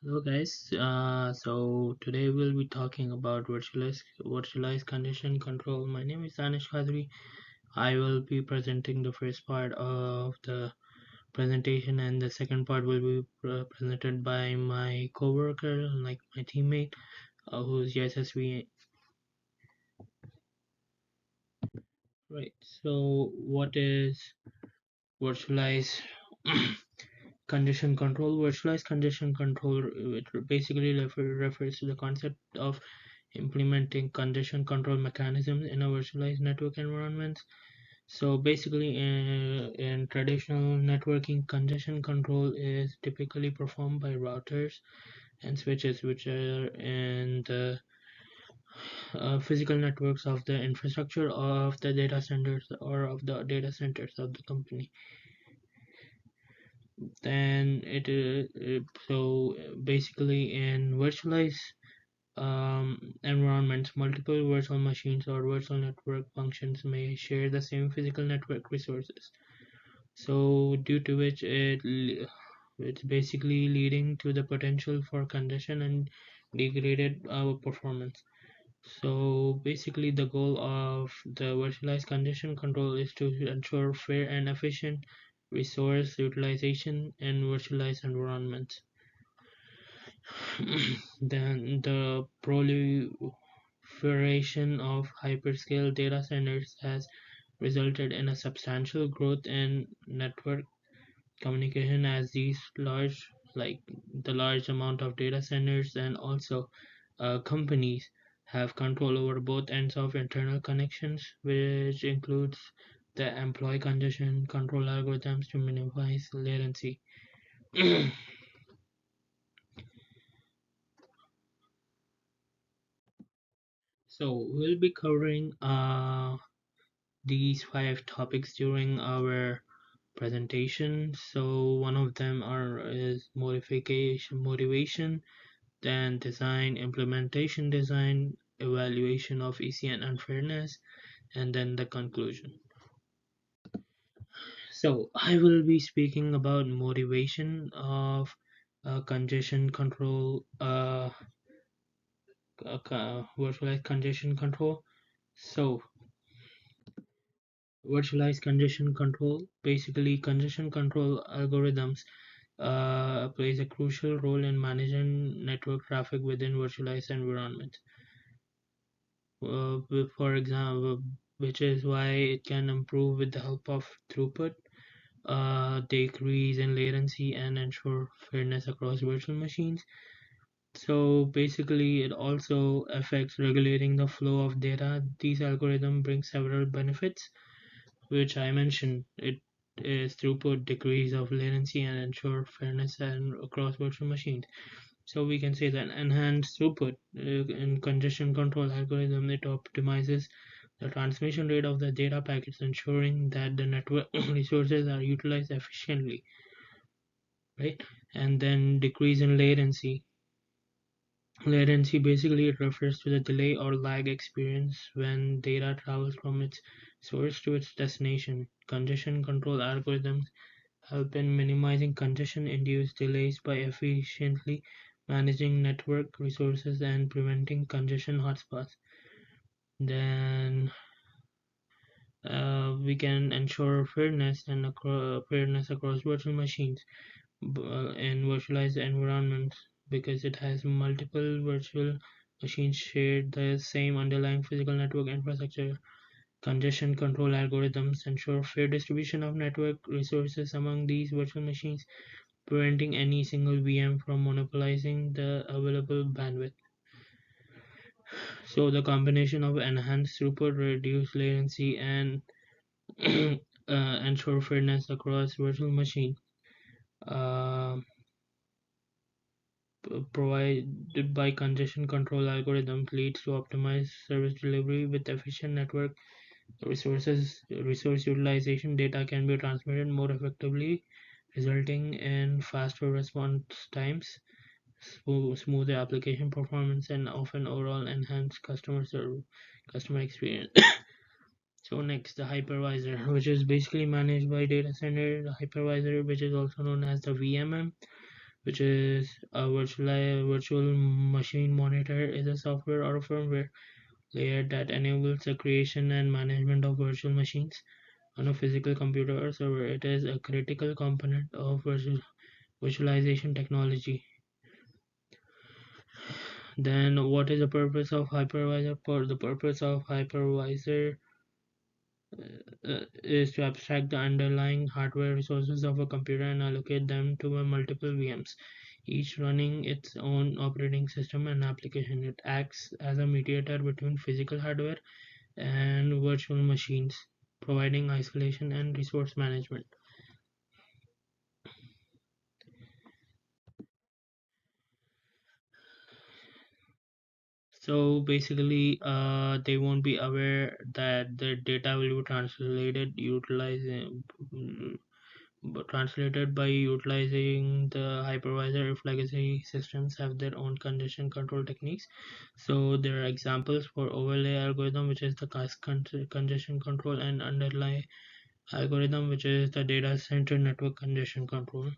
Hello guys, so today we'll be talking about virtualized condition control. My name is Anish Khadri. I will be presenting the first part of the presentation, and the second part will be presented by my coworker, like my teammate, who's YSSV. Right. So what is virtualized condition control? Virtualized condition control, it basically refers to the concept of implementing congestion control mechanisms in a virtualized network environment. So basically, in traditional networking, congestion control is typically performed by routers and switches, which are in the physical networks of the infrastructure of the data centers or of the data centers of the company. Then so basically in virtualized environments, multiple virtual machines or virtual network functions may share the same physical network resources. So, due to which it's basically leading to the potential for congestion and degraded performance. So, basically, the goal of the virtualized congestion control is to ensure fair and efficient resource utilization in virtualized environments. Then the proliferation of hyperscale data centers has resulted in a substantial growth in network communication as these large amount of data centers and also companies have control over both ends of internal connections, which includes the employee congestion control algorithms to minimize latency. So we'll be covering these five topics during our presentation. So one of them is motivation, then design, implementation design, evaluation of ECN and fairness, and then the conclusion. So I will be speaking about motivation of congestion control, virtualized congestion control. So virtualized congestion control, basically congestion control algorithms plays a crucial role in managing network traffic within virtualized environments. For example, which is why it can improve with the help of throughput, decrease in latency, and ensure fairness across virtual machines. So basically, it also affects regulating the flow of data. These algorithms bring several benefits, which I mentioned. It is throughput, decrease of latency, and ensure fairness and across virtual machines. So we can say that enhanced throughput in congestion control algorithm, it optimizes the transmission rate of the data packets, ensuring that the network resources are utilized efficiently, right? And then decrease in latency. Latency basically it refers to the delay or lag experience when data travels from its source to its destination. Congestion control algorithms help in minimizing congestion-induced delays by efficiently managing network resources and preventing congestion hotspots. Then we can ensure fairness across virtual machines in virtualized environments because it has multiple virtual machines share the same underlying physical network infrastructure. Congestion control algorithms ensure fair distribution of network resources among these virtual machines, preventing any single VM from monopolizing the available bandwidth. So the combination of enhanced throughput, reduced latency, and ensure fairness across virtual machine uh, provided by congestion control algorithms leads to optimized service delivery with efficient network resource utilization. Data can be transmitted more effectively, resulting in faster response times, smoother application performance, and often overall enhanced customer experience. So next, the hypervisor, which is basically managed by data center. The hypervisor, which is also known as the VMM, which is a virtual machine monitor, is a software or a firmware layer that enables the creation and management of virtual machines on a physical computer or server. It is a critical component of virtualization technology. Then, what is the purpose of hypervisor? For the purpose of hypervisor is to abstract the underlying hardware resources of a computer and allocate them to multiple VMs, each running its own operating system and application. It acts as a mediator between physical hardware and virtual machines, providing isolation and resource management. So basically, they won't be aware that the data will be translated by utilizing the hypervisor if legacy systems have their own congestion control techniques. So there are examples for overlay algorithm, which is the congestion control, and underlay algorithm, which is the data center network congestion control.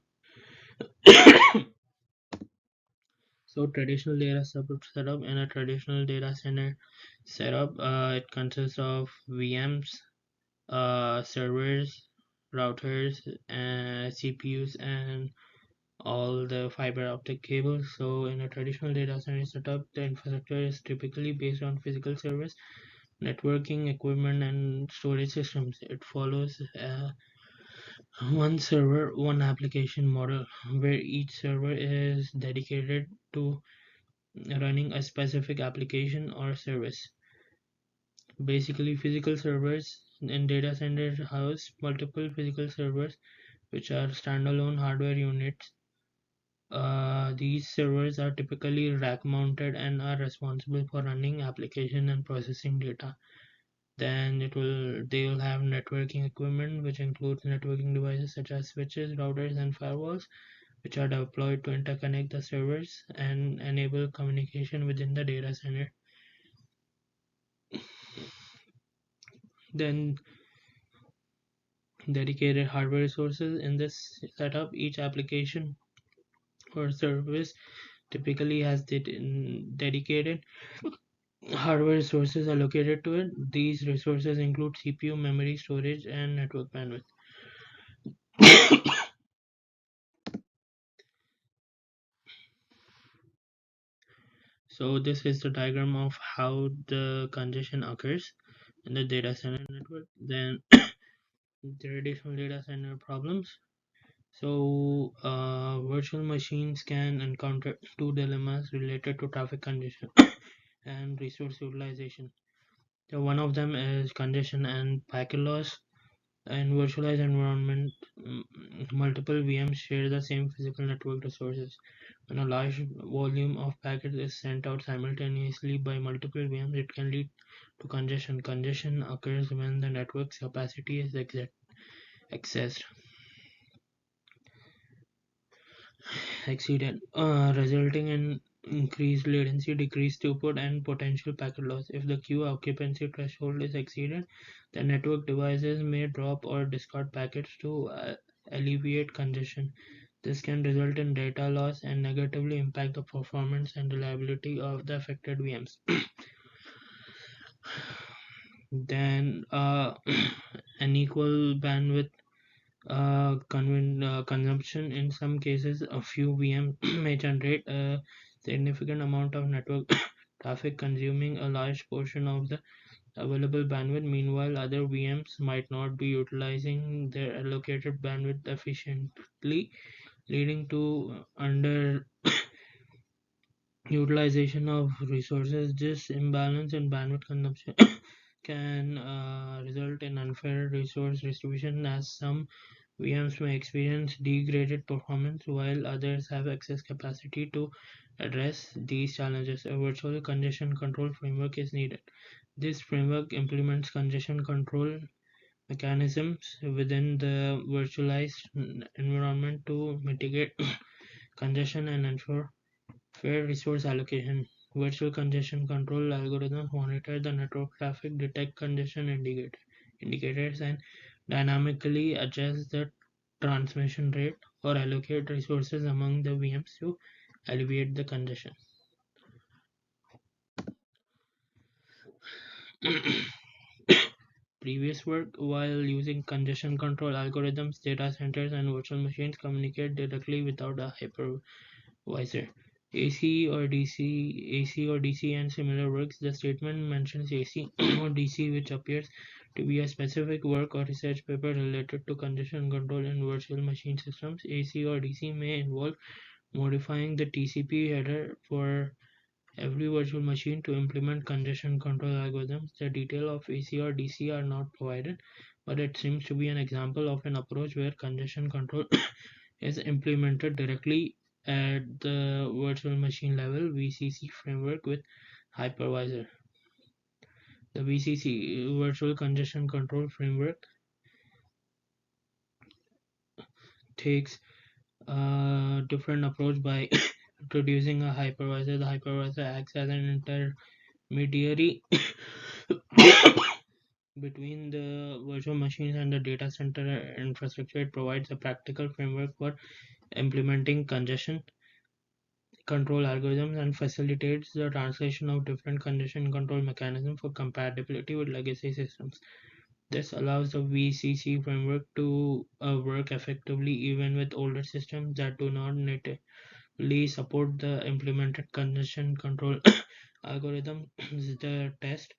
So traditional data setup in a traditional data center setup, it consists of VMs, servers, routers, CPUs, and all the fiber optic cables. So in a traditional data center setup, the infrastructure is typically based on physical servers, networking equipment, and storage systems. It follows one server, one application model, where each server is dedicated to running a specific application or service. Basically, physical servers in data centers house multiple physical servers, which are standalone hardware units. These servers are typically rack mounted and are responsible for running application and processing data. Then they will have networking equipment, which includes networking devices such as switches, routers, and firewalls, which are deployed to interconnect the servers and enable communication within the data center. Then dedicated hardware resources in this setup, each application or service typically has dedicated hardware resources allocated to it. These resources include CPU, memory, storage, and network bandwidth. So this is the diagram of how the congestion occurs in the data center network. Then traditional data center problems. So virtual machines can encounter two dilemmas related to traffic congestion and resource utilization. So one of them is congestion and packet loss. In virtualized environment, multiple VMs share the same physical network resources. When a large volume of packets is sent out simultaneously by multiple VMs, it can lead to congestion. Congestion occurs when the network's capacity is excessed, exceeded, resulting in increased latency, decreased throughput, and potential packet loss. If the queue occupancy threshold is exceeded, the network devices may drop or discard packets to alleviate congestion. This can result in data loss and negatively impact the performance and reliability of the affected VMs. Then, unequal bandwidth consumption. In some cases, a few VM may generate a significant amount of network traffic, consuming a large portion of the available bandwidth. Meanwhile, other VMs might not be utilizing their allocated bandwidth efficiently, leading to underutilization of resources. This imbalance in bandwidth consumption can result in unfair resource distribution, as some VMs may experience degraded performance while others have excess capacity. To address these challenges, a virtual congestion control framework is needed. This framework implements congestion control mechanisms within the virtualized environment to mitigate congestion and ensure fair resource allocation. Virtual congestion control algorithms monitor the network traffic, detect congestion indicators, and dynamically adjust the transmission rate or allocate resources among the VMs to alleviate the congestion. Previous work, while using congestion control algorithms, data centers and virtual machines communicate directly without a hypervisor. AC or DC and similar works. The statement mentions AC or DC, which appears to be a specific work or research paper related to congestion control in virtual machine systems. AC or DC may involve modifying the TCP header for every virtual machine to implement congestion control algorithms. The detail of AC or DC are not provided, but it seems to be an example of an approach where congestion control is implemented directly at the virtual machine level VCC framework with hypervisor. The VCC virtual congestion control framework takes a different approach by introducing a hypervisor. The hypervisor acts as an intermediary between the virtual machines and the data center infrastructure. It provides a practical framework for implementing congestion control algorithms and facilitates the translation of different congestion control mechanisms for compatibility with legacy systems. This allows the VCC framework to work effectively even with older systems that do not natively support the implemented congestion control algorithm. The test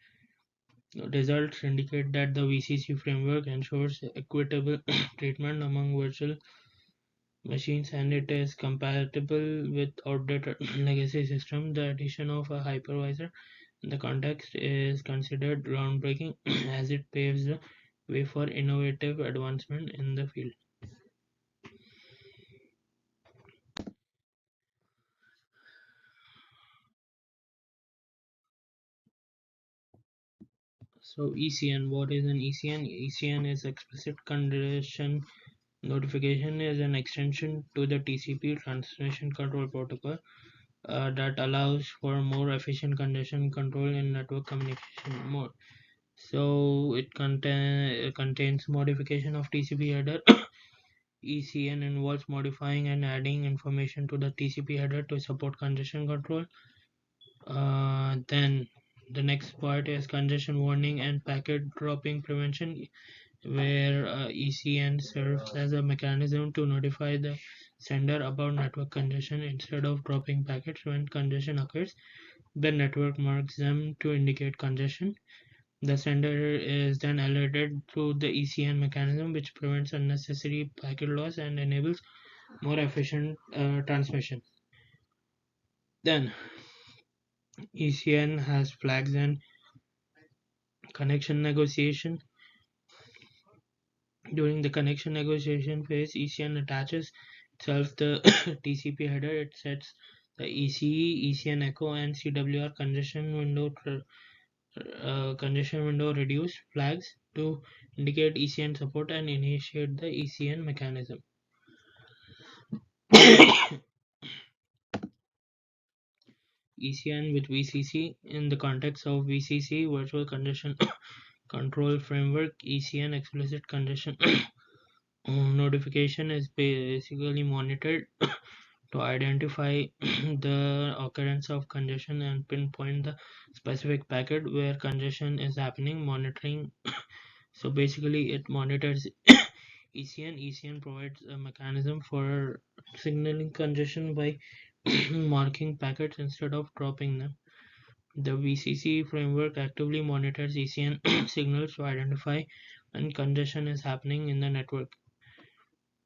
results indicate that the VCC framework ensures equitable treatment among virtual machines and it is compatible with outdated legacy systems. The addition of a hypervisor in the context is considered groundbreaking as it paves the way for innovative advancement in the field. So ECN, what is an ECN? ECN is explicit condition notification is an extension to the TCP transmission control protocol that allows for more efficient congestion control in network communication mode. So it contains modification of TCP header. ECN involves modifying and adding information to the TCP header to support congestion control. Then the next part is congestion warning and packet dropping prevention, where ECN serves as a mechanism to notify the sender about network congestion instead of dropping packets when congestion occurs. The network marks them to indicate congestion. The sender is then alerted through the ECN mechanism, which prevents unnecessary packet loss and enables more efficient transmission. Then ECN has flags and connection negotiation. During the connection negotiation phase, ECN attaches itself the TCP header. It sets the ECE, ECN echo, and CWR congestion window reduce flags to indicate ECN support and initiate the ECN mechanism. ECN with VCC. In the context of VCC, Virtual Congestion Control Framework, ECN explicit congestion notification is basically monitored to identify the occurrence of congestion and pinpoint the specific packet where congestion is happening. Monitoring, so basically it monitors ECN. ECN provides a mechanism for signaling congestion by marking packets instead of dropping them. The VCC framework actively monitors ECN signals to identify when congestion is happening in the network.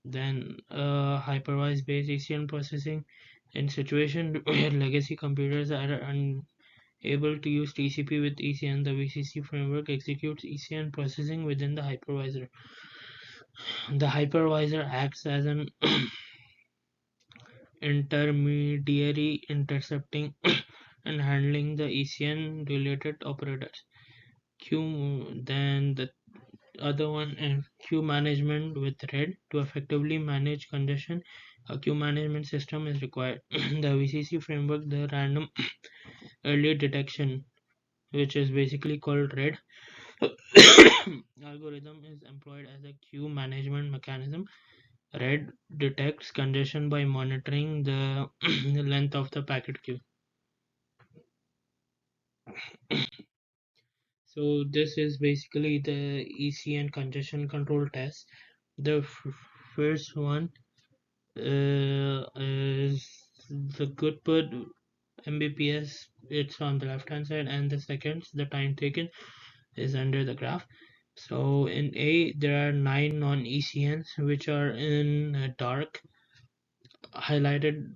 Then hypervisor based ECN processing. In situations where legacy computers are unable to use TCP with ECN, the VCC framework executes ECN processing within the hypervisor. The hypervisor acts as an intermediary intercepting and handling the ECN related operators. Then the other one is queue management with RED. To effectively manage congestion, a queue management system is required. The VCC framework, the random early detection, which is basically called RED algorithm, is employed as a queue management mechanism. Red detects congestion by monitoring the the length of the packet queue. So this is basically the ECN congestion control test. The first one is the good put Mbps. It's on the left hand side, and the seconds, the time taken, is under the graph. So in A, there are 9 non-ECNs which are in dark highlighted,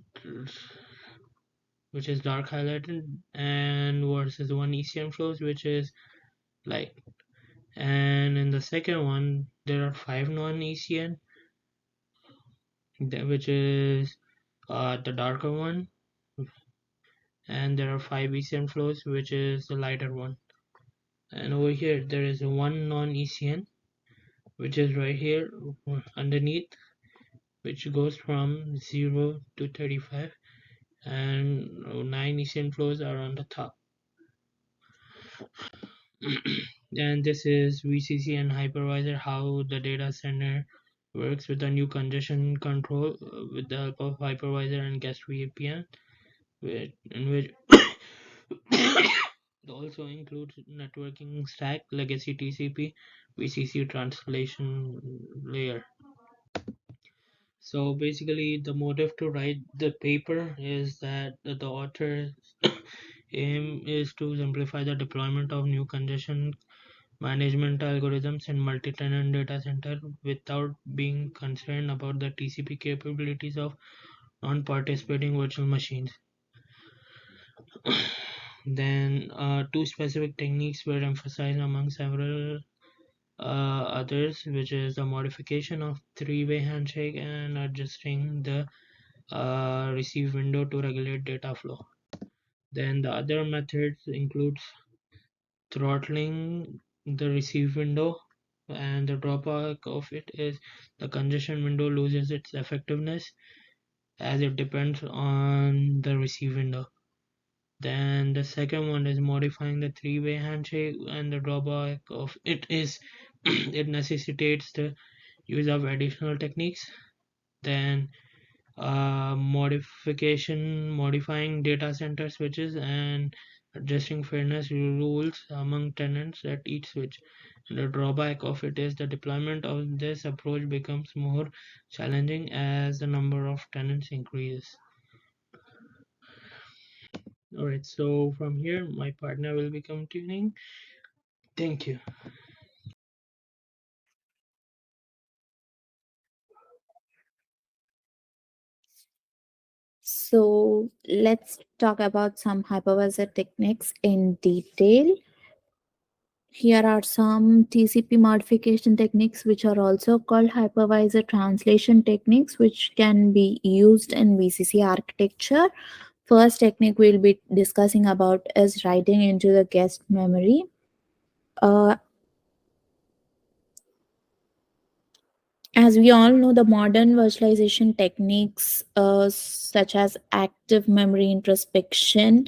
which is dark highlighted, and versus one ECN flows which is light. And in the second one, there are 5 non-ECN, which is the darker one, and there are 5 ECN flows, which is the lighter one. And over here, there is one non-ECN, which is right here underneath, which goes from 0 to 35, and 9 ECN flows are on the top. And this is VCC and hypervisor, how the data center works with the new congestion control with the help of hypervisor and guest VPN, in which it also includes networking stack, legacy TCP, VCC translation layer. So basically, the motive to write the paper is that the author's aim is to simplify the deployment of new congestion management algorithms in multi-tenant data center without being concerned about the TCP capabilities of non-participating virtual machines. Then two specific techniques were emphasized among several others, which is the modification of three-way handshake and adjusting the receive window to regulate data flow. Then the other methods includes throttling the receive window, and the drawback of it is the congestion window loses its effectiveness as it depends on the receive window. Then the second one is modifying the three-way handshake, and the drawback of it is it necessitates the use of additional techniques. Then modifying data center switches and adjusting fairness rules among tenants at each switch. And the drawback of it is the deployment of this approach becomes more challenging as the number of tenants increases. Alright, so from here my partner will be continuing. Thank you. So let's talk about some hypervisor techniques in detail. Here are some TCP modification techniques which are also called hypervisor translation techniques, which can be used in VCC architecture. First technique we'll be discussing about is writing into the guest memory. Uh, as we all know, the modern virtualization techniques such as active memory introspection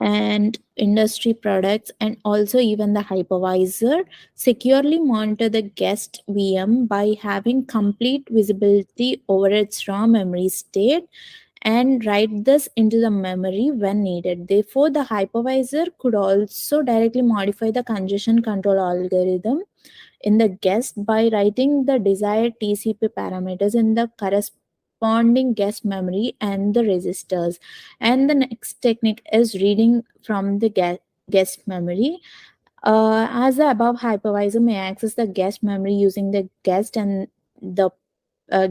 and industry products, and also even the hypervisor, securely monitor the guest VM by having complete visibility over its raw memory state and write this into the memory when needed. Therefore, the hypervisor could also directly modify the congestion control algorithm in the guest by writing the desired TCP parameters in the corresponding guest memory and the registers. And the next technique is reading from the guest memory. As the above hypervisor may access the guest memory using the guest and the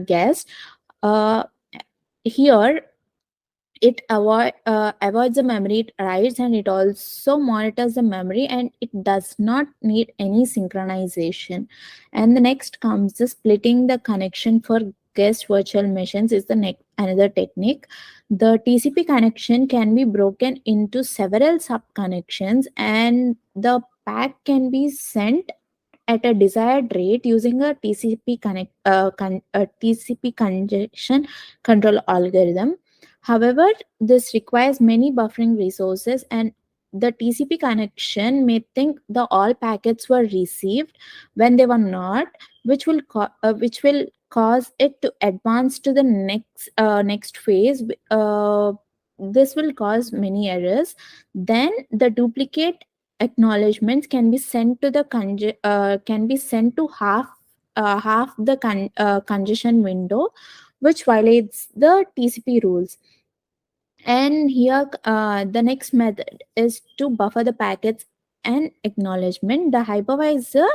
guest. Uh, Here it avoids the memory writes, and it also monitors the memory, and it does not need any synchronization. And the next comes the splitting the connection for guest virtual machines is the next another technique. The TCP connection can be broken into several sub connections, and the pack can be sent at a desired rate using a TCP congestion control algorithm. However, this requires many buffering resources, and the TCP connection may think the all packets were received when they were not, which will cause it to advance to the next phase. This will cause many errors. Then the duplicate acknowledgements can be sent to can be sent to half the congestion window, which violates the TCP rules. And here, the next method is to buffer the packets and acknowledgement. The hypervisor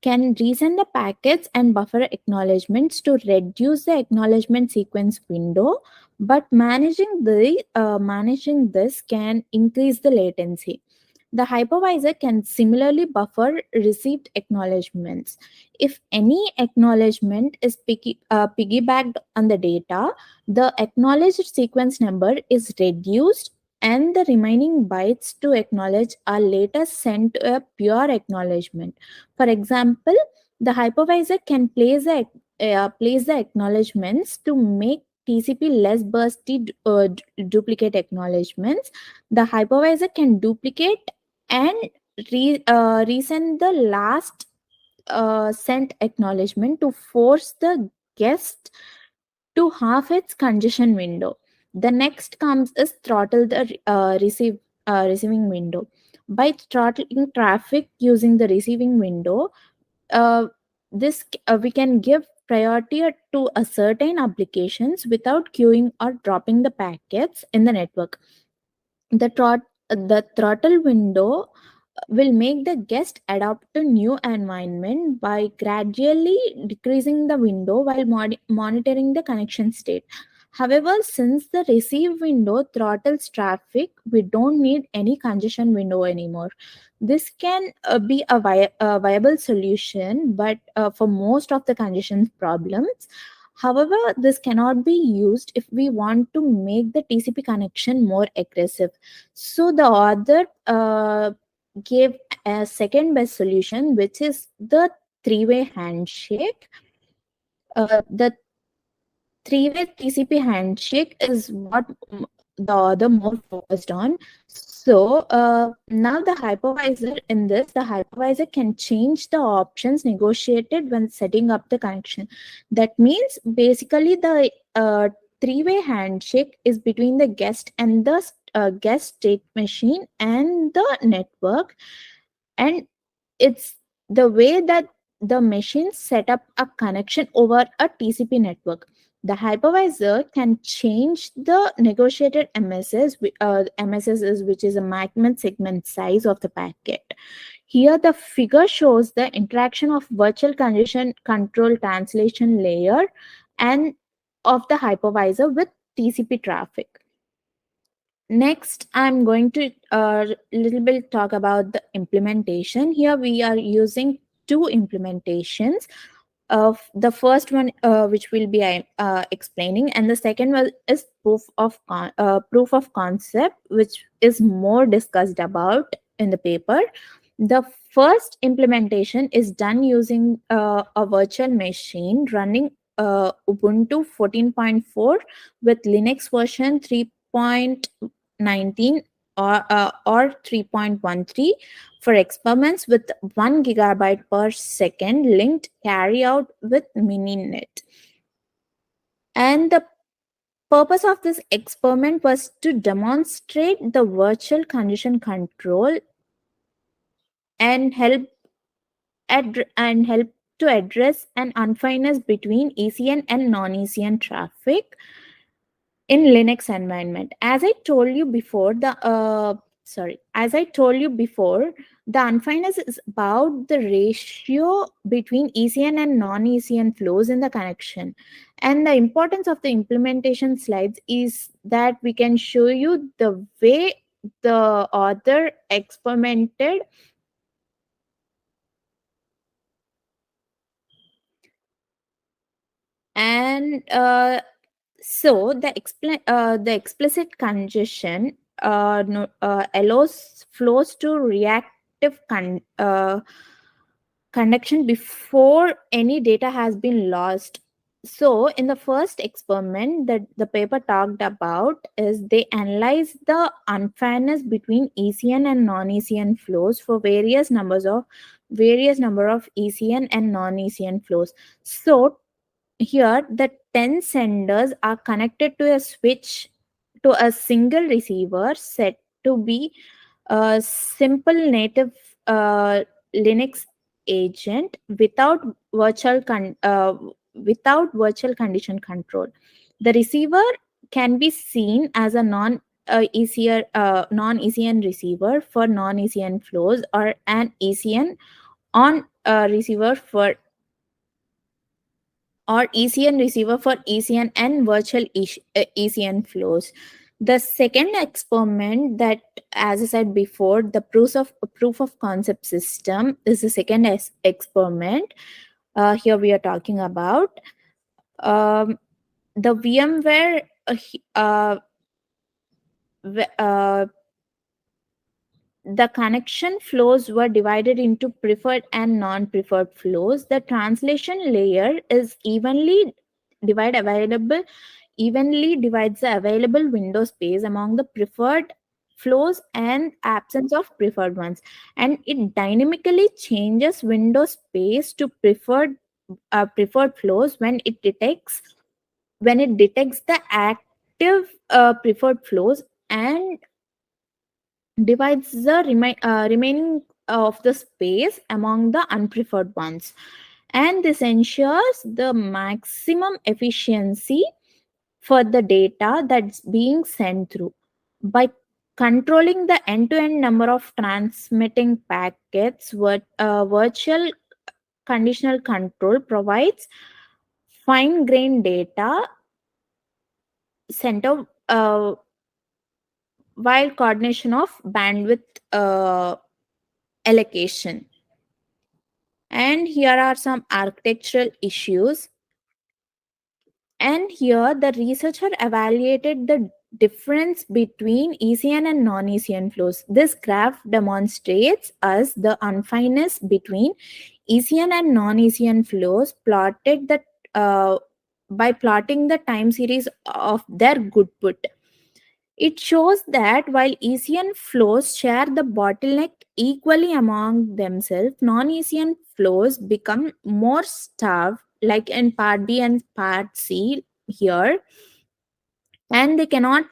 can resend the packets and buffer acknowledgements to reduce the acknowledgement sequence window, but managing this can increase the latency. The hypervisor can similarly buffer received acknowledgements. If any acknowledgement is piggybacked on the data, the acknowledged sequence number is reduced, and the remaining bytes to acknowledge are later sent to a pure acknowledgement. For example, the hypervisor can place the acknowledgements to make TCP less bursty duplicate acknowledgements. The hypervisor can duplicate and resend the last sent acknowledgement to force the guest to half its congestion window. The next comes is throttle the receiving window. By throttling traffic using the receiving window, uh, we can give priority to a certain applications without queuing or dropping the packets in the network. The throttle window will make the guest adapt to new environment by gradually decreasing the window while monitoring the connection state. However, since the receive window throttles traffic, we don't need any congestion window anymore. This can be a viable solution, but for most of the congestion problems. However, this cannot be used if we want to make the TCP connection more aggressive. So the author gave a second best solution, which is the three-way handshake. The three-way TCP handshake is what the other more focused on. So now the hypervisor can change the options negotiated when setting up the connection. That means basically the three-way handshake is between the guest and the guest state machine and the network, and it's the way that the machine set up a connection over a TCP network. The hypervisor can change the negotiated MSS. MSS is which is a maximum segment size of the packet. Here, the figure shows the interaction of virtual congestion control translation layer and of the hypervisor with TCP traffic. Next, I'm going to little bit talk about the implementation. Here we are using two implementations. The first one, which will be explaining, and the second one is proof of concept, which is more discussed about in the paper. The first implementation is done using a virtual machine running Ubuntu 14.4 with Linux version 3.19 or 3.13 for experiments with 1 gigabyte per second linked carry out with Mininet. And the purpose of this experiment was to demonstrate the virtual congestion control and help to address an unfairness between ECN and non-ECN traffic in Linux environment. As I told you before, the unfairness is about the ratio between ECN and non-ECN flows in the connection. And the importance of the implementation slides is that we can show you the way the author experimented and so the explicit congestion allows flows to reactive conduction before any data has been lost. So in the first experiment that the paper talked about is they analyzed the unfairness between ECN and non-ECN flows for various number of ECN and non-ECN flows. So Here, the 10 senders are connected to a switch to a single receiver set to be a simple native Linux agent without virtual condition control. The receiver can be seen as a non ECN receiver for non ECN flows, or an ECN on receiver for or ECN receiver for ECN and virtual ECN flows. The second experiment, that, as I said before, the proof of concept system, is the second experiment. Here we are talking about um, the VMware. W- uh, the connection flows were divided into preferred and non-preferred flows. The translation layer is divide available evenly divides the available window space among the preferred flows and absence of preferred ones, and it dynamically changes window space to preferred flows when it detects the active preferred flows, and divides the remaining of the space among the unpreferred ones. And this ensures the maximum efficiency for the data that's being sent through. By controlling the end-to-end number of transmitting packets, virtual conditional control provides fine-grained data center, while coordination of bandwidth allocation. And here are some architectural issues. And here the researcher evaluated the difference between ECN and non-ECN flows. This graph demonstrates us the unfairness between ECN and non-ECN flows by plotting the time series of their goodput. It shows that while ECN flows share the bottleneck equally among themselves, non ECN flows become more starved, like in part B and part C here, and they cannot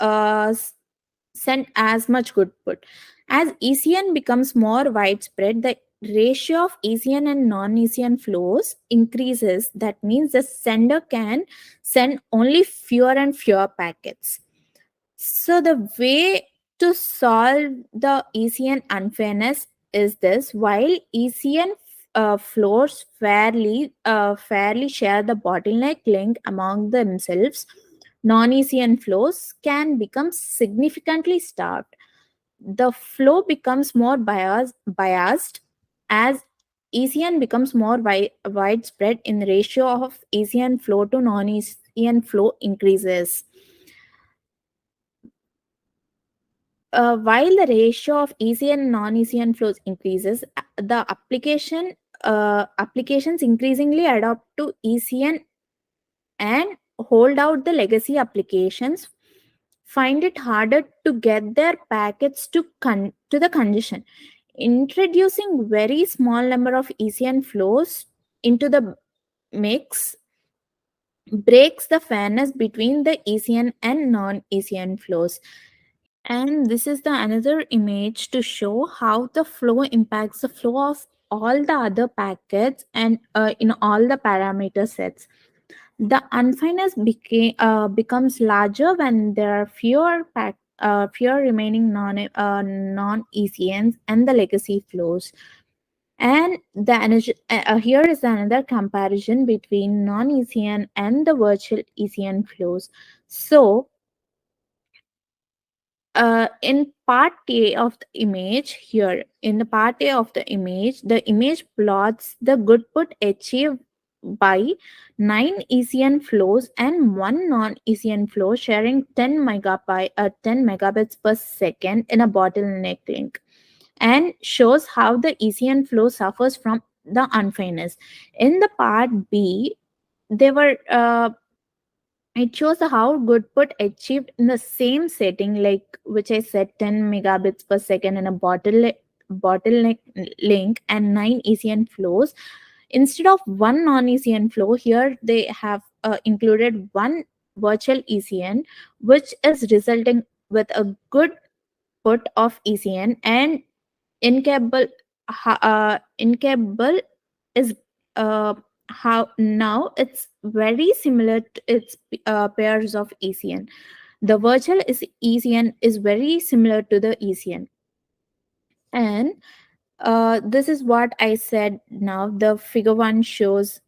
uh, send as much goodput. As ECN becomes more widespread, the ratio of ECN and non ECN flows increases. That means the sender can send only fewer and fewer packets. So the way to solve the ECN unfairness is this: while ECN floors fairly share the bottleneck link among themselves, non-ECN flows can become significantly starved. The flow becomes more biased as ECN becomes more widespread in the ratio of ECN flow to non-ECN flow increases. While the ratio of ECN and non-ECN flows increases, the applications increasingly adopt to ECN and hold out the legacy applications find it harder to get their packets to the congestion. Introducing very small number of ECN flows into the mix breaks the fairness between the ECN and non-ECN flows. And this is the another image to show how the flow impacts the flow of all the other packets and in all the parameter sets. The unfairness becomes larger when there are fewer remaining non ECNs and the legacy flows. And here is another comparison between non ECN and the virtual ECN flows. So in part A of the image, here in the part A of the image plots the goodput achieved by 9 ECN flows and one non-ECN flow sharing 10 megabits per second in a bottleneck link, and shows how the ECN flow suffers from the unfairness. In the part B, they were it shows how goodput achieved in the same setting, like which I said, 10 megabits per second in a bottleneck link and 9 ECN flows. Instead of one non-ECN flow, here they have included one virtual ECN, which is resulting with a good put of ECN, and incapable incapable is how now it's very similar to its pairs of ECN. The virtual is ECN is very similar to the ECN, and this is what I said. Now the figure 1 shows,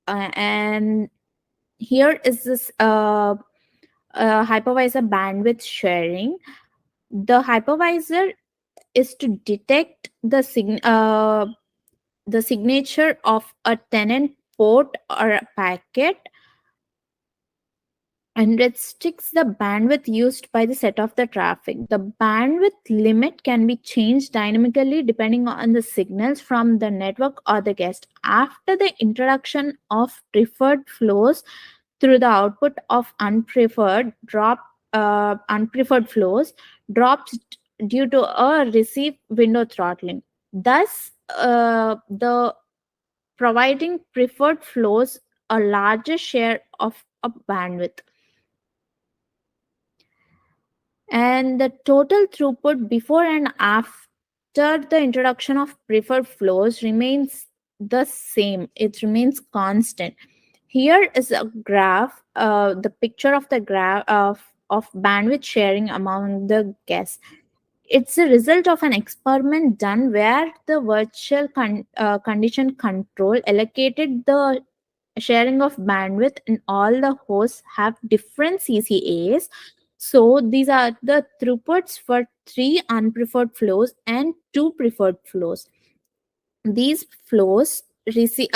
and here is this hypervisor bandwidth sharing. The hypervisor is to detect the signature of a tenant port or a packet, and restricts the bandwidth used by the set of the traffic. The bandwidth limit can be changed dynamically depending on the signals from the network or the guest. After the introduction of preferred flows through the output of unpreferred flows drops due to a receive window throttling. Thus, the providing preferred flows a larger share of a bandwidth, and the total throughput before and after the introduction of preferred flows remains the same. It remains constant. Here is a graph, the picture of the graph of bandwidth sharing among the guests. It's a result of an experiment done where the virtual condition control allocated the sharing of bandwidth, and all the hosts have different CCAs. So these are the throughputs for 3 unpreferred flows and 2 preferred flows. These flows receive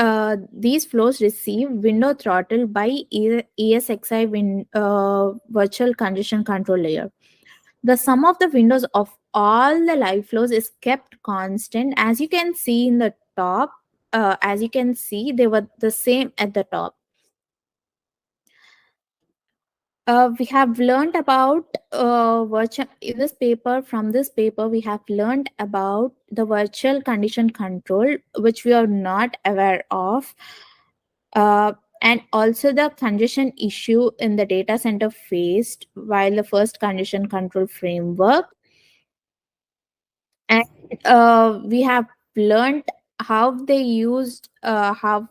window throttle by ESXi virtual condition control layer. The sum of the windows of all the live flows is kept constant. As you can see in the top, as you can see, they were the same at the top. We have learned about virtual in this paper. From this paper, we have learned about the virtual condition control, which we are not aware of, uh, and also the congestion issue in the data center faced while the first condition control framework. And we have learned how they used how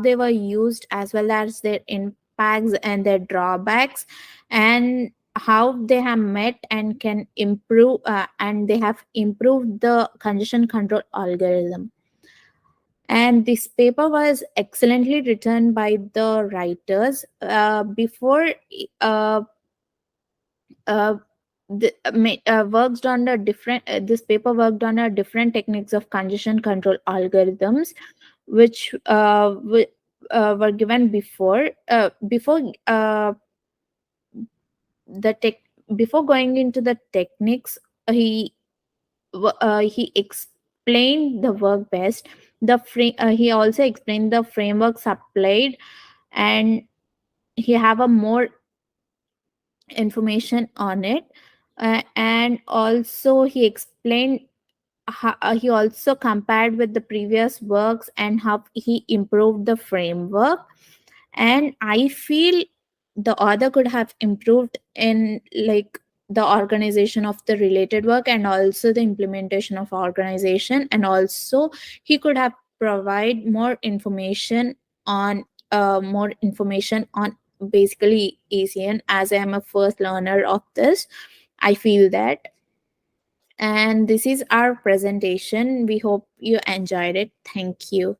they were used, as well as their impacts and their drawbacks, and how they have met and can improve, and they have improved the congestion control algorithm. And this paper was excellently written by the writers. Before uh, uh, worked on the different this paper worked on a different techniques of congestion control algorithms, which were given the tech before going into the techniques. He explained the work best. He also explained the frameworks applied, and he have a more information on it. And also he explained how, he also compared with the previous works and how he improved the framework. And I feel the author could have improved in, like, the organization of the related work, and also the implementation of organization, and also he could have provide more information on basically ASEAN, as I am a first learner of this. I feel that. And this is our presentation. We hope you enjoyed it. Thank you.